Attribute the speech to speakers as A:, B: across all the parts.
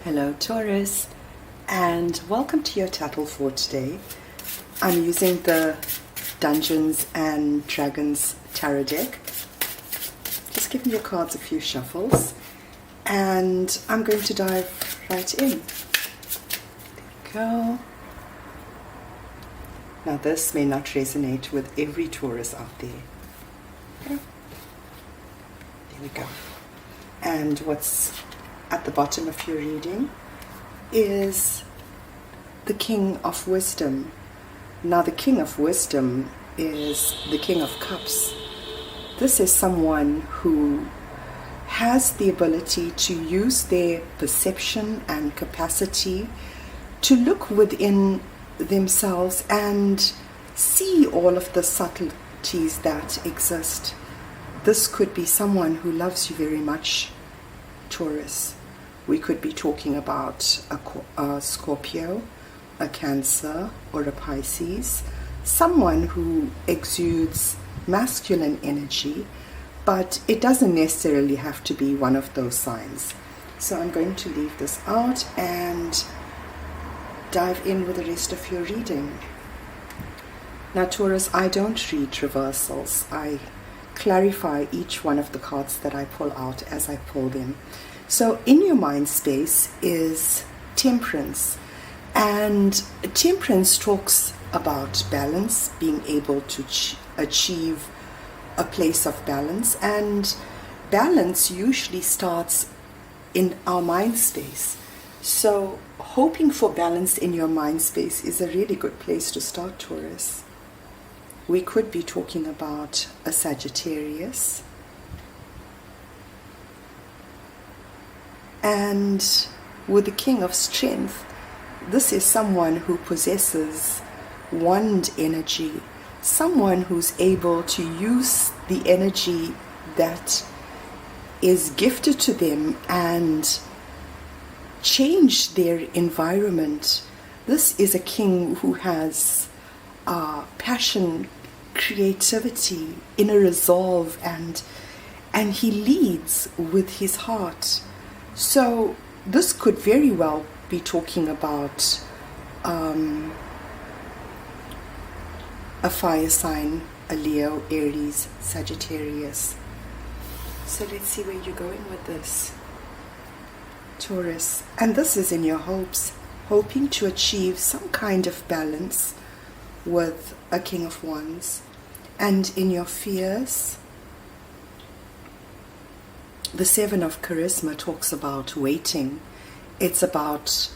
A: Hello Taurus, and welcome to your Tatle for today. I'm using the Dungeons and Dragons tarot deck. Just giving your cards a few shuffles, and I'm going to dive right in. There we go. Now this may not resonate with every Taurus out there. Okay. There we go. And what's at the bottom of your reading is the King of Wisdom. Now the King of Wisdom is the King of Cups. This is someone who has the ability to use their perception and capacity to look within themselves and see all of the subtleties that exist. This could be someone who loves you very much, Taurus. We could be talking about a Scorpio, a Cancer, or a Pisces. Someone who exudes masculine energy, but it doesn't necessarily have to be one of those signs. So I'm going to leave this out and dive in with the rest of your reading. Now Taurus, I don't read reversals. I clarify each one of the cards that I pull out as I pull them. So in your mind space is Temperance, and Temperance talks about balance, being able to achieve a place of balance, and balance usually starts in our mind space. So hoping for balance in your mind space is a really good place to start, Taurus. We could be talking about a Sagittarius. And with the King of Strength, this is someone who possesses wand energy, someone who's able to use the energy that is gifted to them and change their environment. This is a king who has passion, creativity, inner resolve, and he leads with his heart. So this could very well be talking about a fire sign, a Leo, Aries, Sagittarius. So let's see where you're going with this, Taurus. And this is in your hopes, hoping to achieve some kind of balance with a King of Wands. And in your fears, the Seven of Charisma talks about waiting. It's about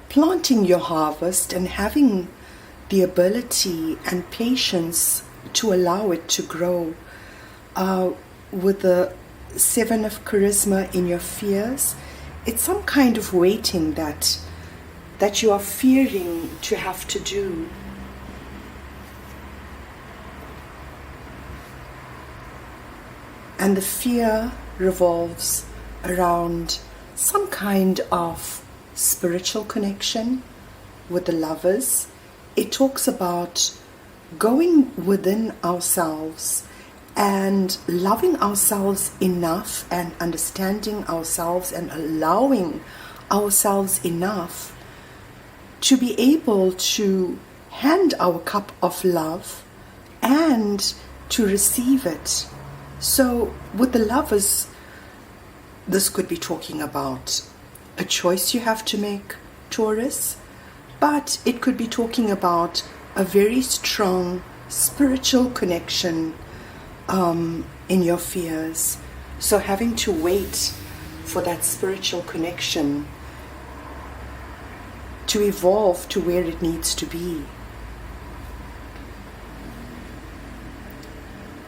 A: planting your harvest and having the ability and patience to allow it to grow. With the Seven of Charisma in your fears, it's some kind of waiting that you are fearing to have to do. And the fear revolves around some kind of spiritual connection with the Lovers. It talks about going within ourselves and loving ourselves enough and understanding ourselves and allowing ourselves enough to be able to hand our cup of love and to receive it. So with the Lovers, this could be talking about a choice you have to make, Taurus, but it could be talking about a very strong spiritual connection in your fears. So having to wait for that spiritual connection to evolve to where it needs to be.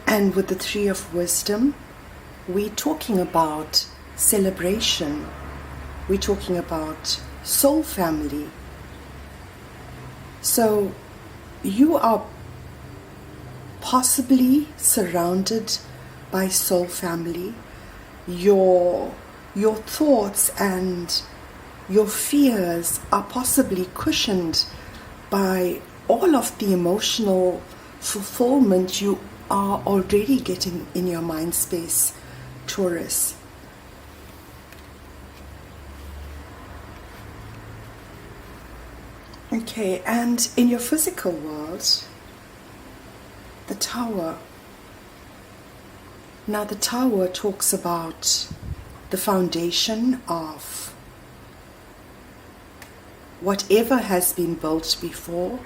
A: And with the Three of Wisdom, we're talking about celebration. We're talking about soul family. So you are possibly surrounded by soul family. Your thoughts and your fears are possibly cushioned by all of the emotional fulfillment you are already getting in your mind space, Taurus. Okay, and in your physical world, the Tower. Now the Tower talks about the foundation of whatever has been built before,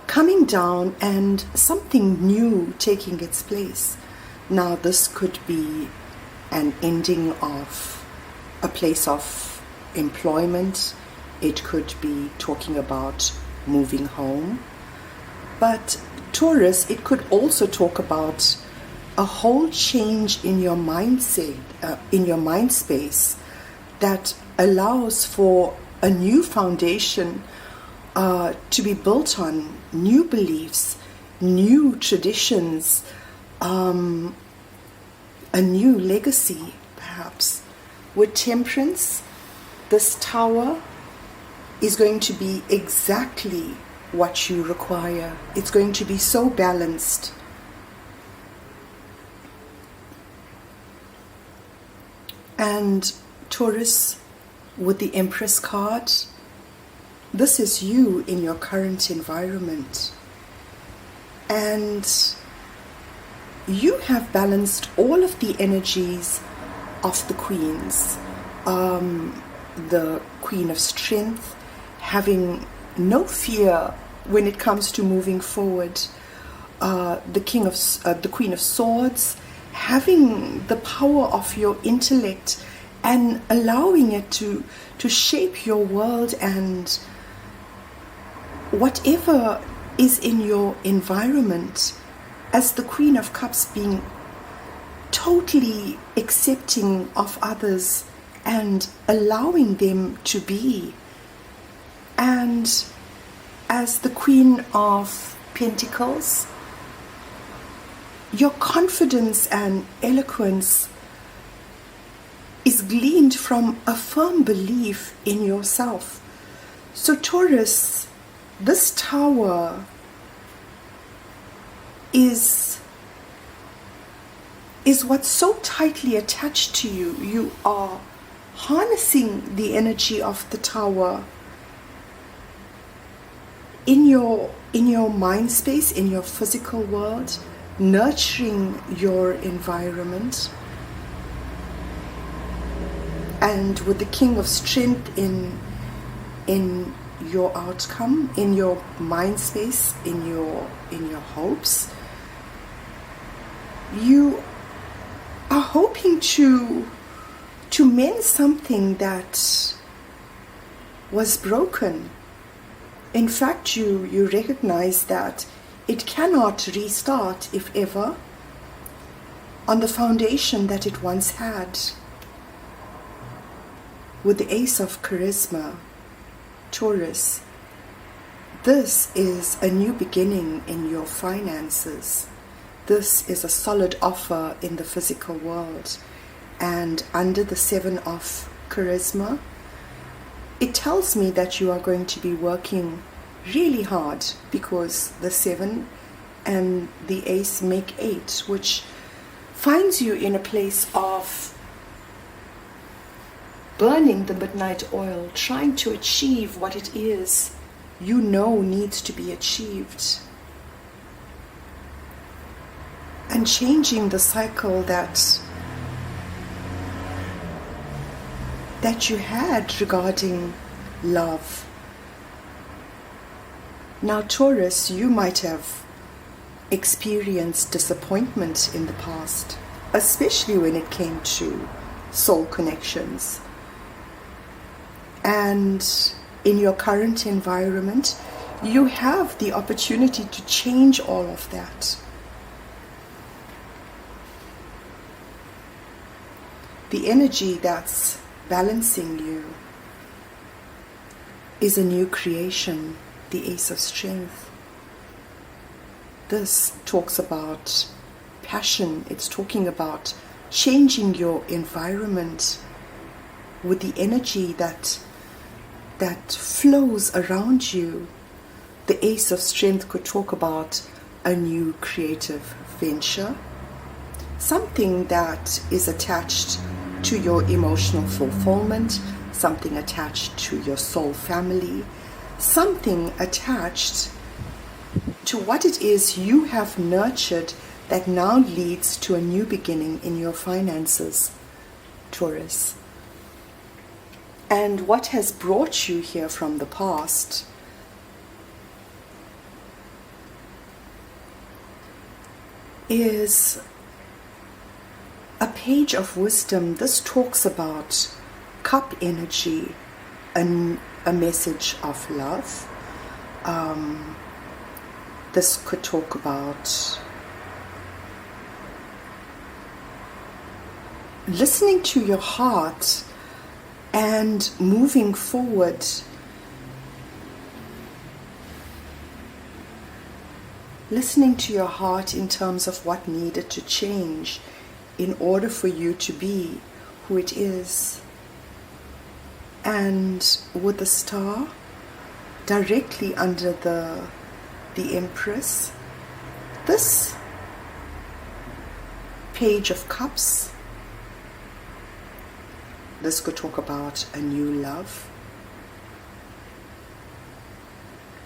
A: coming down and something new taking its place. Now this could be an ending of a place of employment. It could be talking about moving home. But Taurus, it could also talk about a whole change in your mindset, in your mind space, that allows for a new foundation to be built on new beliefs, new traditions, a new legacy, perhaps. With Temperance, this Tower is going to be exactly what you require. It's going to be so balanced. And Taurus, with the Empress card, this is you in your current environment. And you have balanced all of the energies of the queens. The Queen of Strength, having no fear when it comes to moving forward. The Queen of Swords, having the power of your intellect and allowing it to shape your world and whatever is in your environment, as the Queen of Cups, being totally accepting of others and allowing them to be. And as the Queen of Pentacles, your confidence and eloquence is gleaned from a firm belief in yourself. So Taurus, this Tower is what's so tightly attached to you. You are harnessing the energy of the Tower in your mind space, in your physical world, nurturing your environment. And with the King of Strength in your outcome, in your mind space, in your hopes, you are hoping to mend something that was broken. In fact, you recognize that it cannot restart, if ever, on the foundation that it once had. With the Ace of Charisma, Taurus, this is a new beginning in your finances. This is a solid offer in the physical world. And under the Seven of Charisma, it tells me that you are going to be working really hard, because the 7 and the Ace make 8, which finds you in a place of burning the midnight oil, trying to achieve what it is you know needs to be achieved, and changing the cycle that you had regarding love. Now Taurus, you might have experienced disappointment in the past, especially when it came to soul connections. And in your current environment, you have the opportunity to change all of that. The energy that's balancing you is a new creation, the Ace of Strength. This talks about passion. It's talking about changing your environment with the energy that flows around you. The Ace of Strength could talk about a new creative venture, something that is attached to your emotional fulfillment, something attached to your soul family, something attached to what it is you have nurtured that now leads to a new beginning in your finances, Taurus. And what has brought you here from the past is a page of wisdom. This talks about cup energy, a message of love. This could talk about listening to your heart and moving forward. Listening to your heart in terms of what needed to change in order for you to be who it is. And with the star directly under the Empress, this Page of Cups, this could talk about a new love,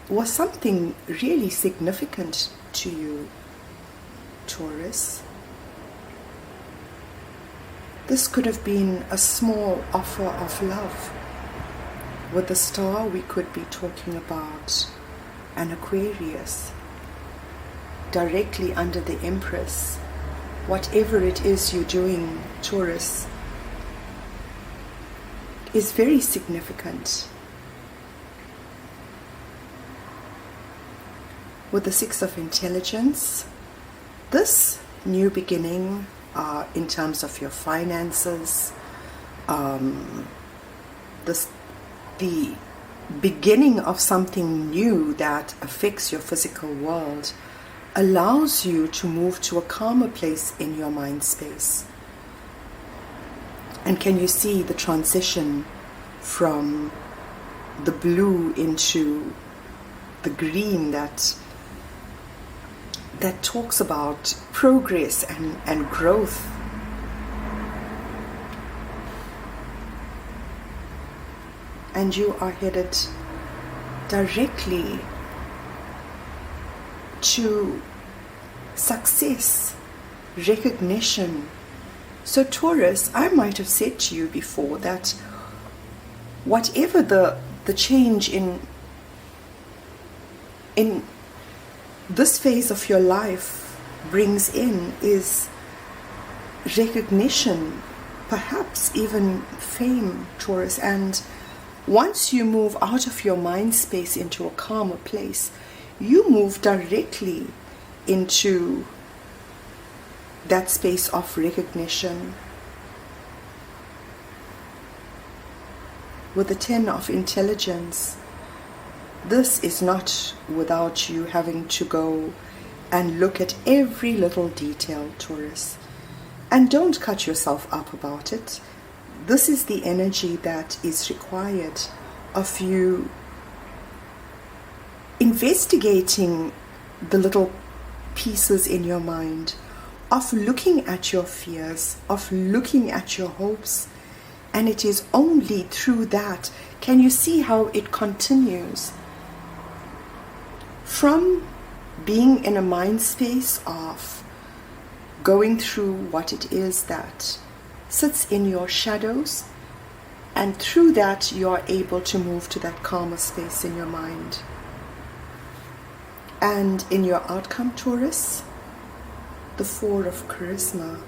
A: was something really significant to you, Taurus. This could have been a small offer of love. With the star, we could be talking about an Aquarius. Directly under the Empress, whatever it is you're doing, Taurus, is very significant. With the Six of Intelligence, this new beginning in terms of your finances, the beginning of something new that affects your physical world, allows you to move to a calmer place in your mind space. And can you see the transition from the blue into the green that talks about progress and growth? And you are headed directly to success, recognition. So Taurus, I might have said to you before that whatever the change in this phase of your life brings in is recognition, perhaps even fame, Taurus. And once you move out of your mind space into a calmer place, you move directly into that space of recognition. With the Ten of Intelligence, this is not without you having to go and look at every little detail, Taurus. And don't cut yourself up about it. This is the energy that is required of you investigating the little pieces in your mind, of looking at your fears, of looking at your hopes. And it is only through that, can you see how it continues? From being in a mind space of going through what it is that sits in your shadows, and through that you are able to move to that calmer space in your mind. And in your outcome, Taurus, the Four of Charisma.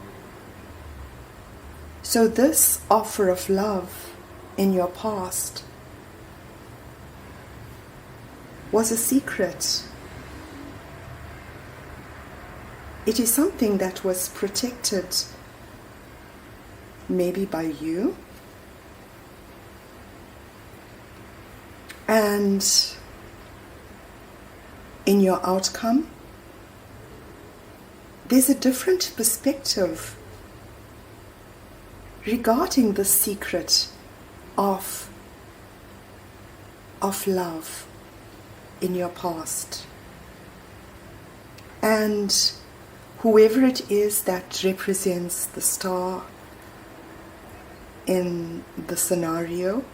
A: So this offer of love in your past was a secret. It is something that was protected maybe by you, and in your outcome there's a different perspective regarding the secret of love in your past. And whoever it is that represents the star in the scenario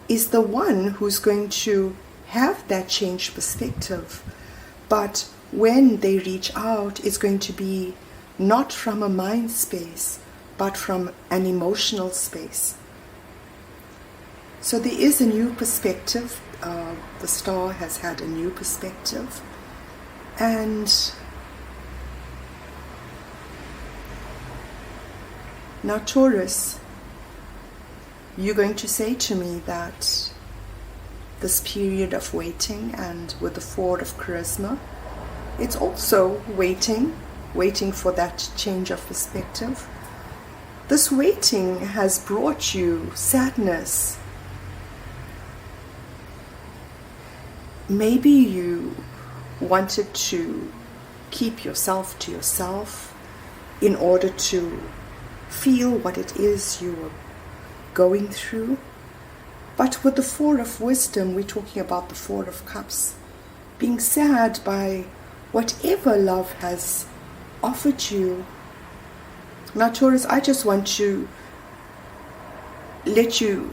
A: is the one who's going to have that changed perspective. But when they reach out, it's going to be not from a mind space, but from an emotional space. So there is a new perspective. The star has had a new perspective. And now, Taurus, you're going to say to me that this period of waiting, and with the Four of Charisma, it's also waiting for that change of perspective. This waiting has brought you sadness. Maybe you wanted to keep yourself to yourself in order to feel what it is you were going through. But with the Four of Wisdom, we're talking about the Four of Cups. Being sad by whatever love has offered you. Now, Taurus, I just want to let you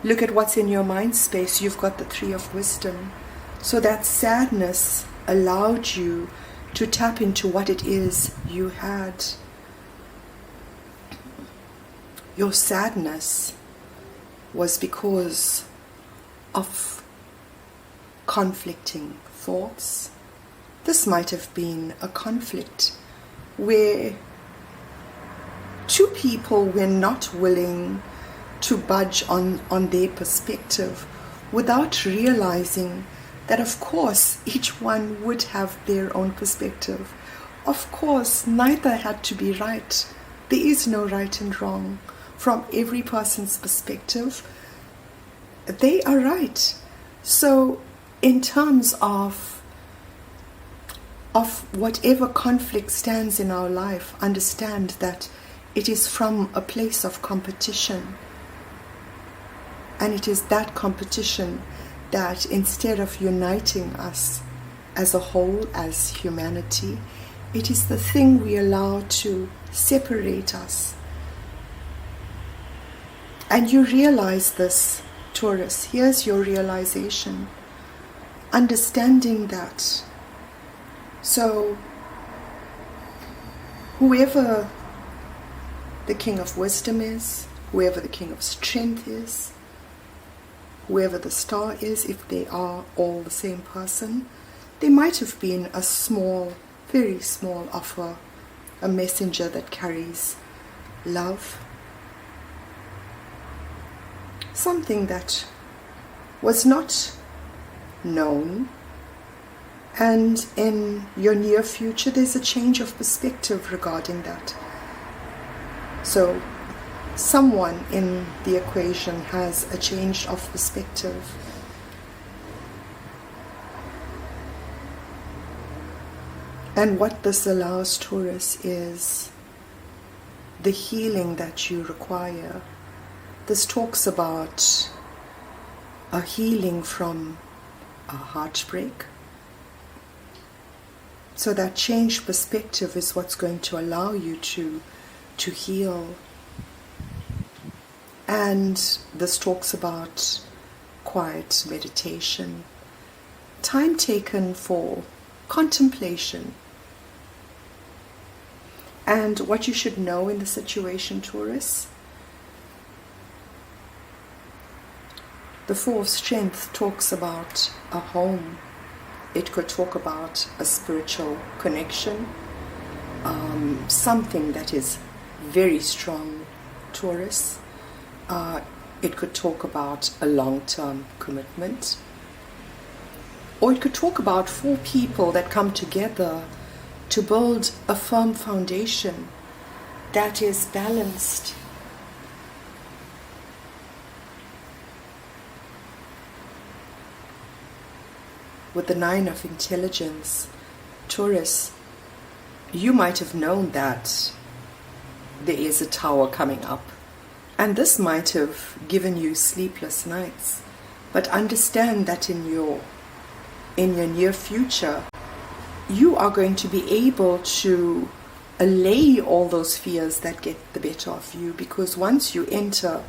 A: look at what's in your mind space. You've got the Three of Wisdom. So that sadness allowed you to tap into what it is you had. Your sadness was because of conflicting thoughts. This might have been a conflict where two people were not willing to budge on their perspective without realizing that, of course, each one would have their own perspective. Of course, neither had to be right. There is no right and wrong. From every person's perspective, they are right. So in terms of whatever conflict stands in our life, understand that it is from a place of competition. And it is that competition that, instead of uniting us as a whole, as humanity, it is the thing we allow to separate us. And you realize this, Taurus. Here's your realization. Understanding that. So, whoever the King of Wisdom is, whoever the King of Strength is, whoever the star is, if they are all the same person, there might have been a small, very small offer, a messenger that carries love, something that was not known, and in your near future there's a change of perspective regarding that. So someone in the equation has a change of perspective. And what this allows, Taurus, is the healing that you require. This talks about a healing from a heartbreak. So that changed perspective is what's going to allow you to heal. And this talks about quiet meditation, time taken for contemplation. And what you should know in the situation, Taurus, the Four of Strength talks about a home. It could talk about a spiritual connection, something that is very strong, Taurus. It could talk about a long-term commitment. Or it could talk about four people that come together to build a firm foundation that is balanced. With the Nine of Intelligence, Taurus, you might have known that there is a tower coming up. And this might have given you sleepless nights. But understand that in your near future, you are going to be able to allay all those fears that get the better of you. Because once you enter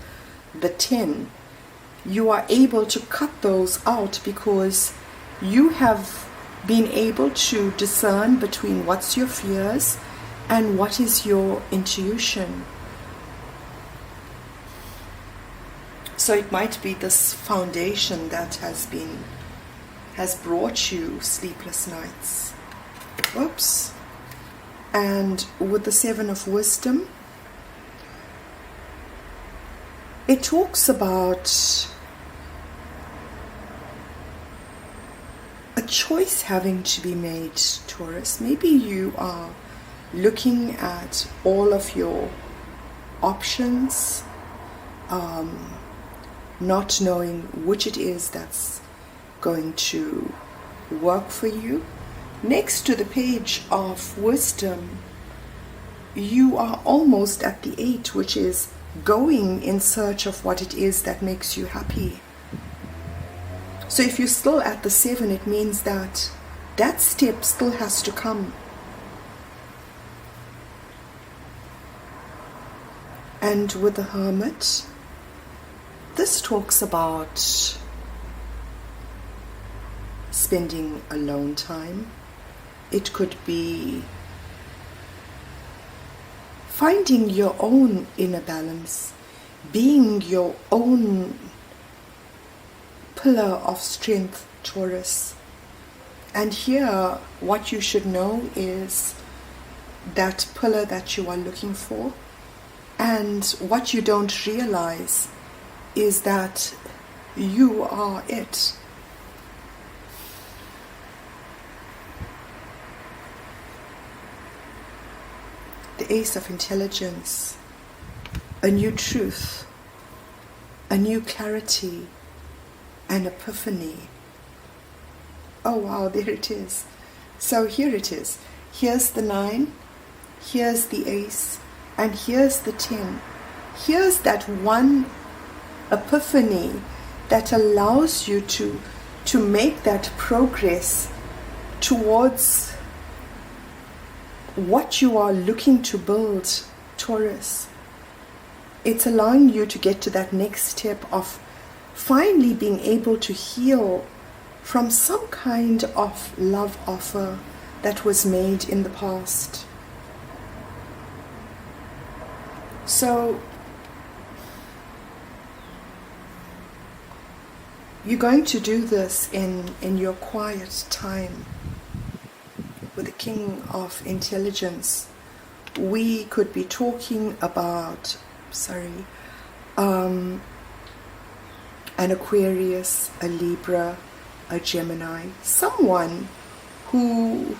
A: the 10, you are able to cut those out because you have been able to discern between what's your fears and what is your intuition. So it might be this foundation that has brought you sleepless nights. Whoops. And with the Seven of Wisdom, it talks about a choice having to be made, Taurus. Maybe you are looking at all of your options, not knowing which it is that's going to work for you. Next to the page of wisdom, you are almost at the 8, which is going in search of what it is that makes you happy. So if you're still at the 7, it means that that step still has to come. And with the Hermit, this talks about spending alone time. It could be finding your own inner balance, being your own pillar of strength, Taurus. And here, what you should know is that pillar that you are looking for. And what you don't realize is that you are it. The Ace of Intelligence, a new truth, a new clarity, an epiphany. Oh wow, there it is. So here it is. Here's the 9, here's the Ace, and here's the 10. Here's that one epiphany that allows you to make that progress towards what you are looking to build, Taurus. It's allowing you to get to that next step of finally being able to heal from some kind of love offer that was made in the past. So you're going to do this in your quiet time. With the King of Intelligence, we could be talking about, an Aquarius, a Libra, a Gemini, someone who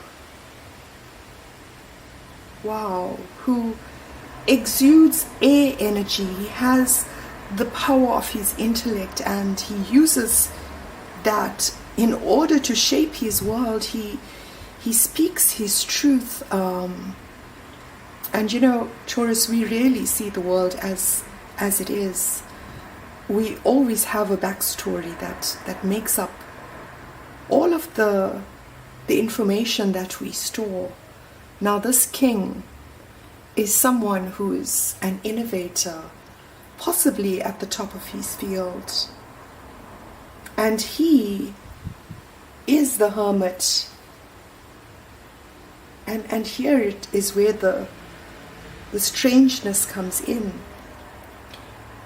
A: exudes air energy. He has the power of his intellect, and he uses that in order to shape his world. He speaks his truth, and you know, Taurus, we really see the world as it is. We always have a backstory that makes up all of the information that we store. Now this king is someone who is an innovator, possibly at the top of his field, and he is the Hermit. And here it is where the strangeness comes in.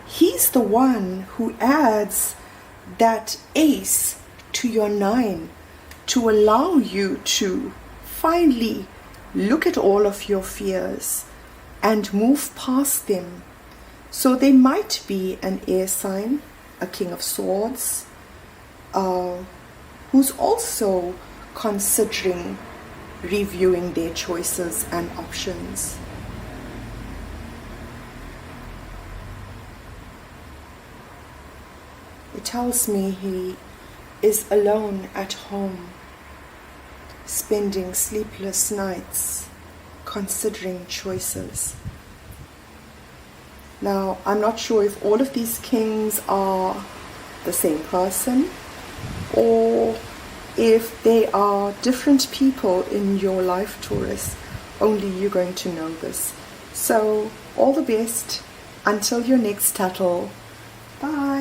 A: He's the one who adds that Ace to your 9 to allow you to finally look at all of your fears and move past them. So there might be an air sign, a King of Swords, who's also considering reviewing their choices and options. It tells me he is alone at home, spending sleepless nights, considering choices. Now, I'm not sure if all of these kings are the same person, or if they are different people in your life, Taurus. Only you're going to know this. So, all the best. Until your next Tatle. Bye.